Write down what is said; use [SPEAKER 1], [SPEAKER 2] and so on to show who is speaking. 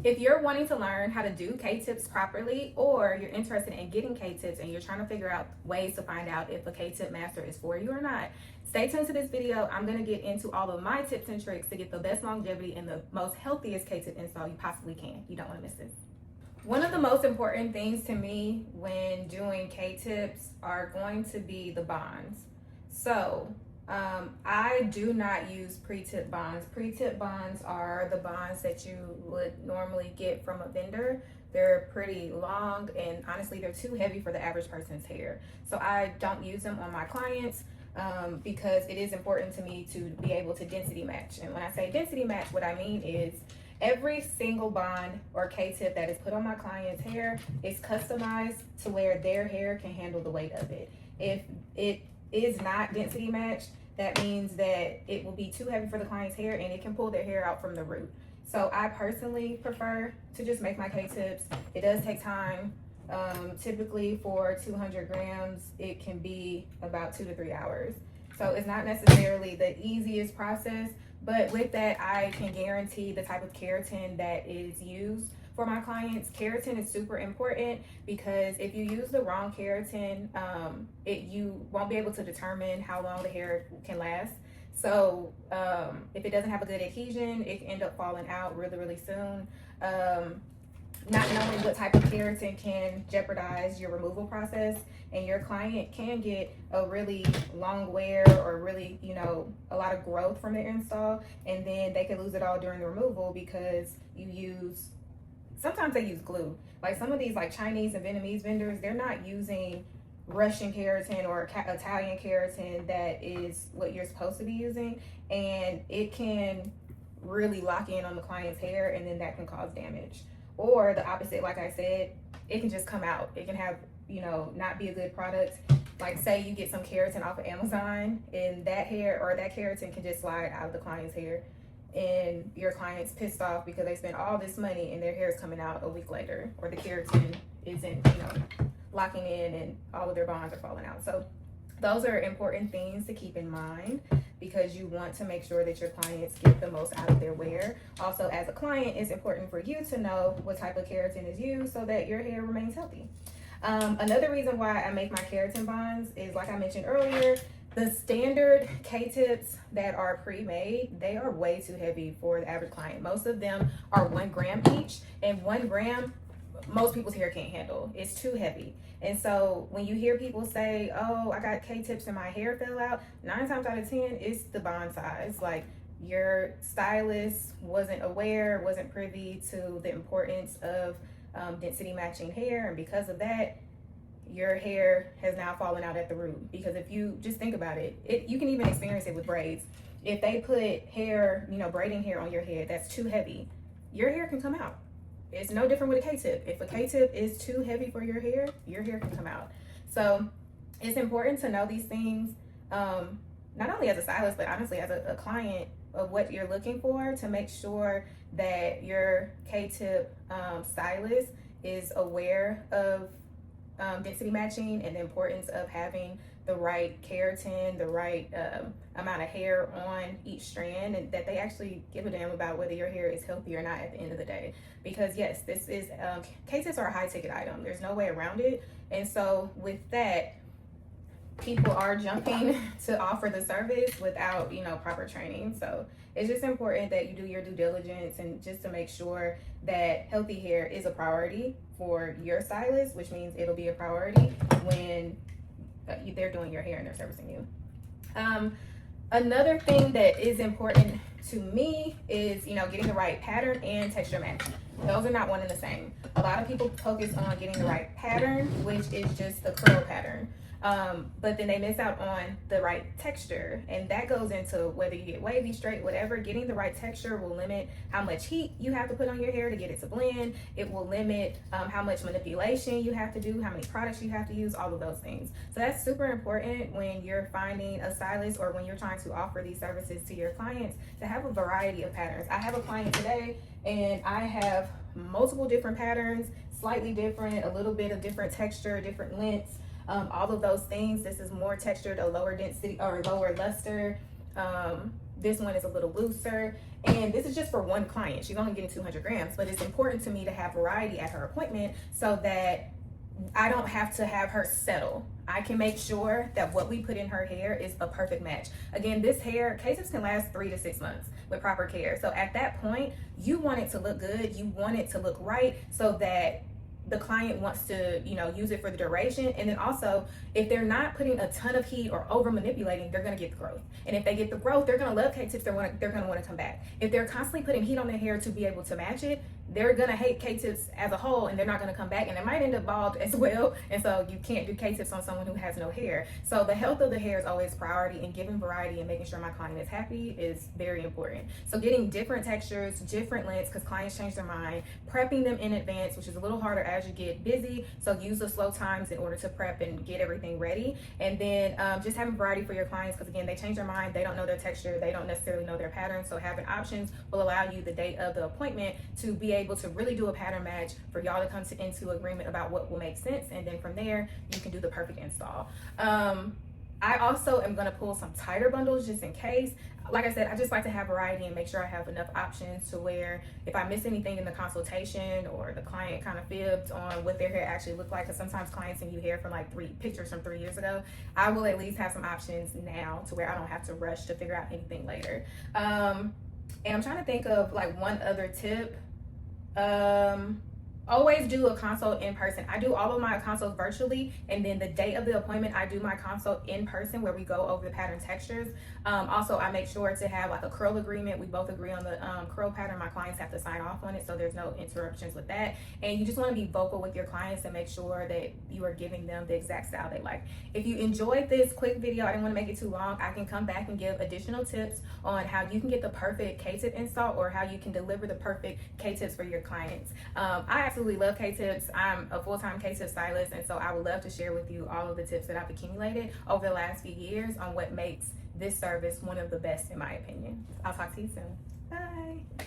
[SPEAKER 1] If you're wanting to learn how to do K-tips properly, or you're interested in getting K-tips and you're trying to figure out ways to find out if a K-tip master is for you or not, stay tuned to this video. I'm going to get into all of my tips and tricks to get the best longevity and the most healthiest K-tip install you possibly can. You don't want to miss this. One of the most important things to me when doing K-tips are going to be the bonds. So I do not use pre-tip bonds. Pre-tip bonds are the bonds that you would normally get from a vendor. They're pretty long, and honestly, they're too heavy for the average person's hair. So I don't use them on my clients because it is important to me to be able to density match. And when I say density match, what I mean is every single bond or K-tip that is put on my client's hair is customized to where their hair can handle the weight of it. If it is not density matched, that means that it will be too heavy for the client's hair and it can pull their hair out from the root. So I personally prefer to just make my K-tips. It does take time. Typically for 200 grams, it can be about 2 to 3 hours. So it's not necessarily the easiest process, but with that, I can guarantee the type of keratin that is used for my clients. Keratin is super important because if you use the wrong keratin, you won't be able to determine how long the hair can last. So if it doesn't have a good adhesion, it can end up falling out really, really soon. Not knowing what type of keratin can jeopardize your removal process, and your client can get a really long wear or really, a lot of growth from their install, and then they can lose it all during the removal because sometimes they use glue. Like some of these like Chinese and Vietnamese vendors, they're not using Russian keratin or Italian keratin that is what you're supposed to be using, and it can really lock in on the client's hair, and then that can cause damage. Or the opposite, like I said, it can just come out. It can have, not be a good product. Like say you get some keratin off of Amazon, and that hair or that keratin can just slide out of the client's hair, and your client's pissed off because they spent all this money and their hair is coming out a week later, or the keratin isn't, locking in and all of their bonds are falling out. So those are important things to keep in mind because you want to make sure that your clients get the most out of their wear. Also, as a client, it's important for you to know what type of keratin is used so that your hair remains healthy. Another reason why I make my keratin bonds is, like I mentioned earlier, the standard K-tips that are pre-made, they are way too heavy for the average client. Most of them are 1 gram each, and 1 gram, most people's hair can't handle. It's too heavy. And so when you hear people say, oh, I got K-tips and my hair fell out, 9 times out of 10, it's the bond size. Like your stylist wasn't aware, wasn't privy to the importance of density matching hair. And because of that, your hair has now fallen out at the root. Because if you just think about it, you can even experience it with braids. If they put hair, braiding hair on your head that's too heavy, your hair can come out. It's no different with a K-tip. If a K-tip is too heavy for your hair can come out. So it's important to know these things, not only as a stylist, but honestly as a client, of what you're looking for, to make sure that your K-tip stylist is aware of density matching and the importance of having the right keratin, the right amount of hair on each strand, and that they actually give a damn about whether your hair is healthy or not at the end of the day. Because yes, this is K-tips are a high ticket item. There's no way around it. And so with that, people are jumping to offer the service without, proper training. So it's just important that you do your due diligence and just to make sure that healthy hair is a priority for your stylist, which means it'll be a priority when they're doing your hair and they're servicing you. Another thing that is important to me is, getting the right pattern and texture match. Those are not one and the same. A lot of people focus on getting the right pattern, which is just the curl pattern. But then they miss out on the right texture, and that goes into whether you get wavy, straight, whatever. Getting the right texture will limit how much heat you have to put on your hair to get it to blend. It will limit how much manipulation you have to do, how many products you have to use, all of those things. So that's super important when you're finding a stylist or when you're trying to offer these services to your clients, to have a variety of patterns. I have a client today and I have multiple different patterns, slightly different, a little bit of different texture, different lengths. All of those things. This is more textured, a lower density or lower luster. This one is a little looser. And this is just for one client. She's only getting 200 grams, but it's important to me to have variety at her appointment so that I don't have to have her settle. I can make sure that what we put in her hair is a perfect match. Again, this hair, K-tips can last 3 to 6 months with proper care. So at that point, you want it to look good. You want it to look right so that the client wants to, you know, use it for the duration. And then also, if they're not putting a ton of heat or over manipulating, they're gonna get the growth. And if they get the growth, they're gonna love K-tips, they're gonna wanna come back. If they're constantly putting heat on their hair to be able to match it, they're gonna hate K-tips as a whole, and they're not gonna come back, and they might end up bald as well. And so you can't do K-tips on someone who has no hair. So the health of the hair is always priority, and giving variety and making sure my client is happy is very important. So getting different textures, different lengths, because clients change their mind, prepping them in advance, which is a little harder as you get busy. So use the slow times in order to prep and get everything ready. And then just having variety for your clients, because again, they change their mind, they don't know their texture, they don't necessarily know their pattern. So having options will allow you the date of the appointment to be able to really do a pattern match, for y'all to come into agreement about what will make sense, and then from there you can do the perfect install. I also am going to pull some tighter bundles just in case. Like I said, I just like to have variety and make sure I have enough options to where if I miss anything in the consultation or the client kind of fibbed on what their hair actually looked like, because sometimes clients send you hair from like pictures from 3 years ago, I will at least have some options now to where I don't have to rush to figure out anything later. And I'm trying to think of like one other tip. Always do a consult in person. I do all of my consults virtually, and then the day of the appointment, I do my consult in person where we go over the pattern textures. Also, I make sure to have like a curl agreement. We both agree on the curl pattern. My clients have to sign off on it, so there's no interruptions with that. And you just want to be vocal with your clients and make sure that you are giving them the exact style they like. If you enjoyed this quick video, I didn't want to make it too long. I can come back and give additional tips on how you can get the perfect K-tip install or how you can deliver the perfect K-tips for your clients. I absolutely love K-tips. I'm a full-time K-tip stylist, and so I would love to share with you all of the tips that I've accumulated over the last few years on what makes this service one of the best in my opinion. I'll talk to you soon. Bye.